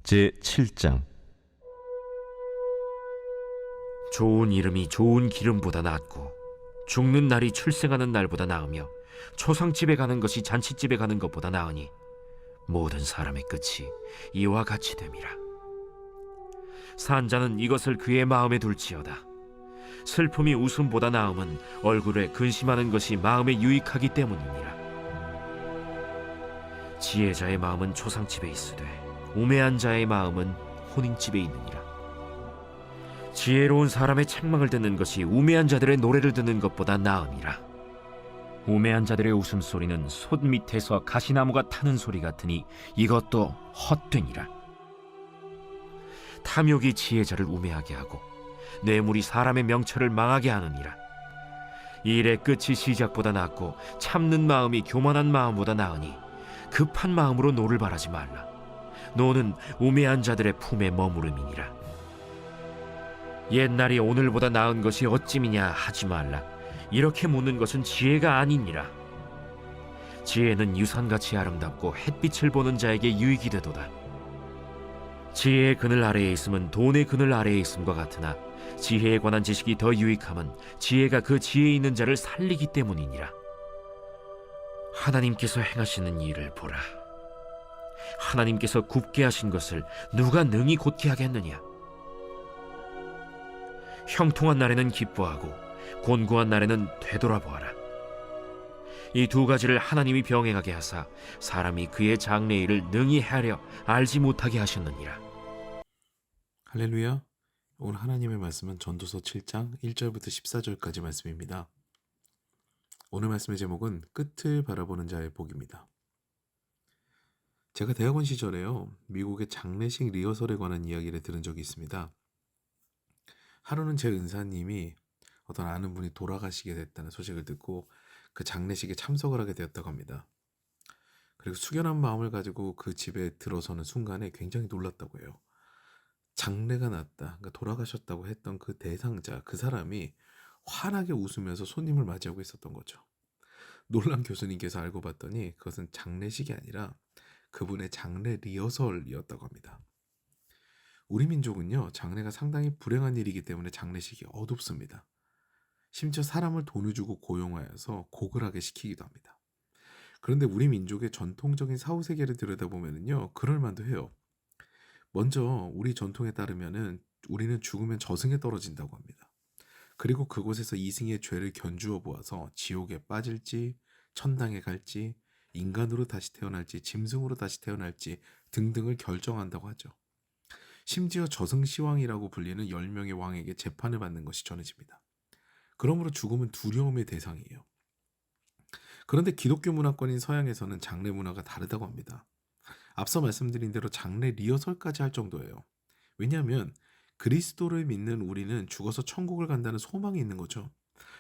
제7장. 좋은 이름이 좋은 기름보다 낫고 죽는 날이 출생하는 날보다 나으며 초상집에 가는 것이 잔치집에 가는 것보다 나으니 모든 사람의 끝이 이와 같이 됨이라. 산자는 이것을 그의 마음에 둘지어다. 슬픔이 웃음보다 나음은 얼굴에 근심하는 것이 마음에 유익하기 때문이니라. 지혜자의 마음은 초상집에 있으되 우매한 자의 마음은 혼인집에 있느니라. 지혜로운 사람의 책망을 듣는 것이 우매한 자들의 노래를 듣는 것보다 나음이라. 우매한 자들의 웃음소리는 솥 밑에서 가시나무가 타는 소리 같으니 이것도 헛되니라. 탐욕이 지혜자를 우매하게 하고 뇌물이 사람의 명철을 망하게 하느니라. 일의 끝이 시작보다 낫고 참는 마음이 교만한 마음보다 나으니 급한 마음으로 노를 바라지 말라. 노는 우매한 자들의 품에 머무름이니라. 옛날이 오늘보다 나은 것이 어찌미냐 하지 말라. 이렇게 묻는 것은 지혜가 아니니라. 지혜는 유산같이 아름답고 햇빛을 보는 자에게 유익이 되도다. 지혜의 그늘 아래에 있음은 돈의 그늘 아래에 있음과 같으나 지혜에 관한 지식이 더 유익함은 지혜가 그 지혜 있는 자를 살리기 때문이니라. 하나님께서 행하시는 일을 보라. 하나님께서 굽게 하신 것을 누가 능히 곧게 하겠느냐. 형통한 날에는 기뻐하고 곤고한 날에는 되돌아보아라. 이 두 가지를 하나님이 병행하게 하사 사람이 그의 장래일을 능히 헤아려 알지 못하게 하셨느니라. 할렐루야. 오늘 하나님의 말씀은 전도서 7장 1절부터 14절까지 말씀입니다. 오늘 말씀의 제목은 끝을 바라보는 자의 복입니다. 제가 대학원 시절에요, 미국의 장례식 리허설에 관한 이야기를 들은 적이 있습니다. 하루는 제 은사님이 어떤 아는 분이 돌아가시게 됐다는 소식을 듣고 그 장례식에 참석을 하게 되었다고 합니다. 그리고 숙연한 마음을 가지고 그 집에 들어서는 순간에 굉장히 놀랐다고 해요. 장례가 났다, 그러니까 돌아가셨다고 했던 그 대상자, 그 사람이 환하게 웃으면서 손님을 맞이하고 있었던 거죠. 놀란 교수님께서 알고 봤더니 그것은 장례식이 아니라 그분의 장례 리허설이었다고 합니다. 우리 민족은요, 장례가 상당히 불행한 일이기 때문에 장례식이 어둡습니다. 심지어 사람을 돈을 주고 고용하여서 고글하게 시키기도 합니다. 그런데 우리 민족의 전통적인 사후세계를 들여다보면요, 그럴만도 해요. 먼저 우리 전통에 따르면은 우리는 죽으면 저승에 떨어진다고 합니다. 그리고 그곳에서 이승의 죄를 견주어 보아서 지옥에 빠질지, 천당에 갈지, 인간으로 다시 태어날지, 짐승으로 다시 태어날지 등등을 결정한다고 하죠. 심지어 저승시황이라고 불리는 10명의 왕에게 재판을 받는 것이 전해집니다. 그러므로 죽음은 두려움의 대상이에요. 그런데 기독교 문화권인 서양에서는 장례 문화가 다르다고 합니다. 앞서 말씀드린 대로 장례 리허설까지 할 정도예요. 왜냐하면 그리스도를 믿는 우리는 죽어서 천국을 간다는 소망이 있는 거죠.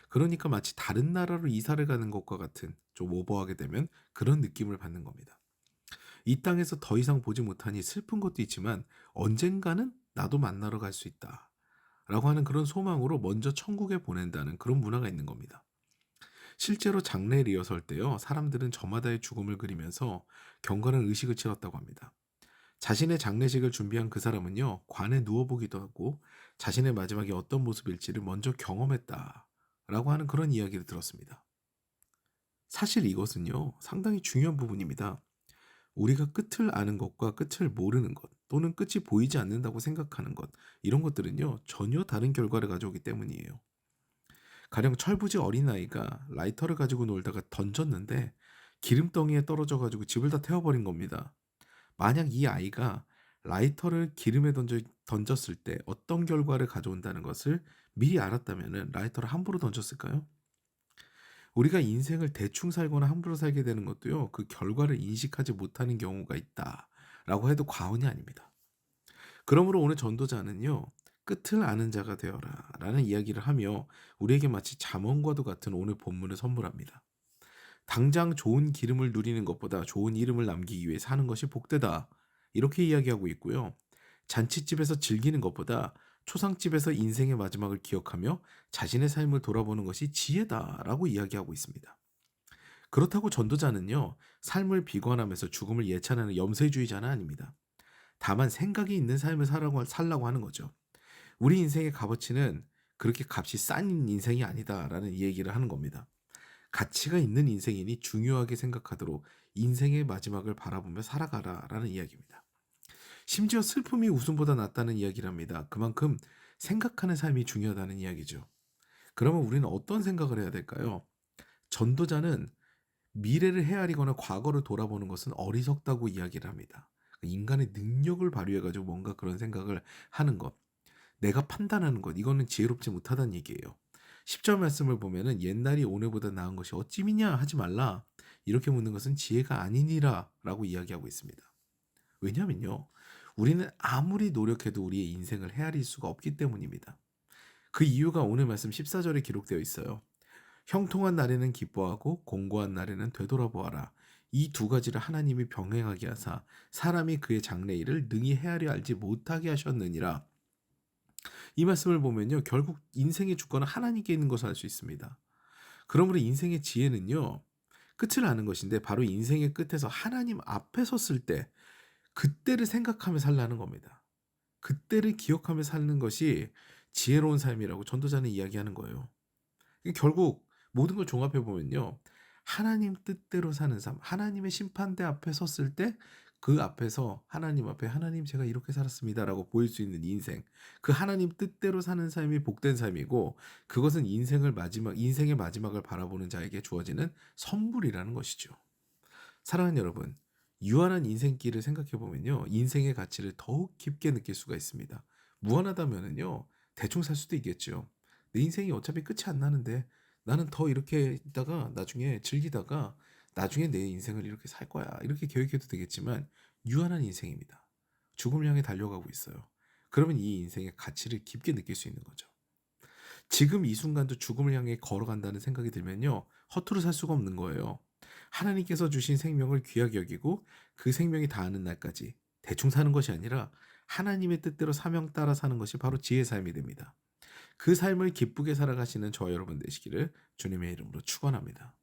그러니까 마치 다른 나라로 이사를 가는 것과 같은, 좀 오버하게 되면 그런 느낌을 받는 겁니다. 이 땅에서 더 이상 보지 못하니 슬픈 것도 있지만 언젠가는 나도 만나러 갈 수 있다 라고 하는 그런 소망으로 먼저 천국에 보낸다는 그런 문화가 있는 겁니다. 실제로 장례 리허설 때요, 사람들은 저마다의 죽음을 그리면서 경건한 의식을 치렀다고 합니다. 자신의 장례식을 준비한 그 사람은요, 관에 누워보기도 하고 자신의 마지막이 어떤 모습일지를 먼저 경험했다 라고 하는 그런 이야기를 들었습니다. 사실 이것은요, 상당히 중요한 부분입니다. 우리가 끝을 아는 것과 끝을 모르는 것, 또는 끝이 보이지 않는다고 생각하는 것, 이런 것들은요, 전혀 다른 결과를 가져오기 때문이에요. 가령 철부지 어린아이가 라이터를 가지고 놀다가 던졌는데 기름덩이에 떨어져 가지고 집을 다 태워버린 겁니다. 만약 이 아이가 라이터를 기름에 던졌을 때 어떤 결과를 가져온다는 것을 미리 알았다면 라이터를 함부로 던졌을까요? 우리가 인생을 대충 살거나 함부로 살게 되는 것도요, 그 결과를 인식하지 못하는 경우가 있다라고 해도 과언이 아닙니다. 그러므로 오늘 전도자는요, 끝을 아는 자가 되어라 라는 이야기를 하며 우리에게 마치 잠언과도 같은 오늘 본문을 선물합니다. 당장 좋은 기름을 누리는 것보다 좋은 이름을 남기기 위해 사는 것이 복되다, 이렇게 이야기하고 있고요. 잔치집에서 즐기는 것보다 초상집에서 인생의 마지막을 기억하며 자신의 삶을 돌아보는 것이 지혜다라고 이야기하고 있습니다. 그렇다고 전도자는요, 삶을 비관하면서 죽음을 예찬하는 염세주의자는 아닙니다. 다만 생각이 있는 삶을 살라고 하는 거죠. 우리 인생의 값어치는 그렇게 값이 싼 인생이 아니다라는 이 얘기를 하는 겁니다. 가치가 있는 인생이니 중요하게 생각하도록 인생의 마지막을 바라보며 살아가라라는 이야기입니다. 심지어 슬픔이 웃음보다 낫다는 이야기를 합니다. 그만큼 생각하는 삶이 중요하다는 이야기죠. 그러면 우리는 어떤 생각을 해야 될까요? 전도자는 미래를 헤아리거나 과거를 돌아보는 것은 어리석다고 이야기를 합니다. 인간의 능력을 발휘해가지고 뭔가 그런 생각을 하는 것, 내가 판단하는 것, 이거는 지혜롭지 못하다는 얘기예요. 10절 말씀을 보면은 옛날이 오늘보다 나은 것이 어찌미냐 하지 말라. 이렇게 묻는 것은 지혜가 아니니라 라고 이야기하고 있습니다. 왜냐면요. 우리는 아무리 노력해도 우리의 인생을 헤아릴 수가 없기 때문입니다. 그 이유가 오늘 말씀 14절에 기록되어 있어요. 형통한 날에는 기뻐하고 공고한 날에는 되돌아보아라. 이 두 가지를 하나님이 병행하게 하사 사람이 그의 장래일을 능히 헤아려 알지 못하게 하셨느니라. 이 말씀을 보면요. 결국 인생의 주권은 하나님께 있는 것을 알 수 있습니다. 그러므로 인생의 지혜는요. 끝을 아는 것인데 바로 인생의 끝에서 하나님 앞에 섰을 때 그때를 생각하며 살라는 겁니다. 그때를 기억하며 사는 것이 지혜로운 삶이라고 전도자는 이야기하는 거예요. 결국 모든 걸 종합해 보면요. 하나님 뜻대로 사는 삶, 하나님의 심판대 앞에 섰을 때 그 앞에서 하나님 앞에 하나님 제가 이렇게 살았습니다라고 보일 수 있는 인생, 그 하나님 뜻대로 사는 삶이 복된 삶이고 그것은 인생의 마지막을 바라보는 자에게 주어지는 선물이라는 것이죠. 사랑하는 여러분, 유한한 인생길을 생각해 보면요. 인생의 가치를 더욱 깊게 느낄 수가 있습니다. 무한하다면은요. 대충 살 수도 있겠죠. 내 인생이 어차피 끝이 안 나는데 나는 더 이렇게 있다가 나중에 즐기다가 나중에 내 인생을 이렇게 살 거야. 이렇게 계획해도 되겠지만 유한한 인생입니다. 죽음을 향해 달려가고 있어요. 그러면 이 인생의 가치를 깊게 느낄 수 있는 거죠. 지금 이 순간도 죽음을 향해 걸어간다는 생각이 들면요. 허투루 살 수가 없는 거예요. 하나님께서 주신 생명을 귀하게 여기고 그 생명이 다하는 날까지 대충 사는 것이 아니라 하나님의 뜻대로 사명 따라 사는 것이 바로 지혜의 삶이 됩니다. 그 삶을 기쁘게 살아가시는 저와 여러분 되시기를 주님의 이름으로 축원합니다.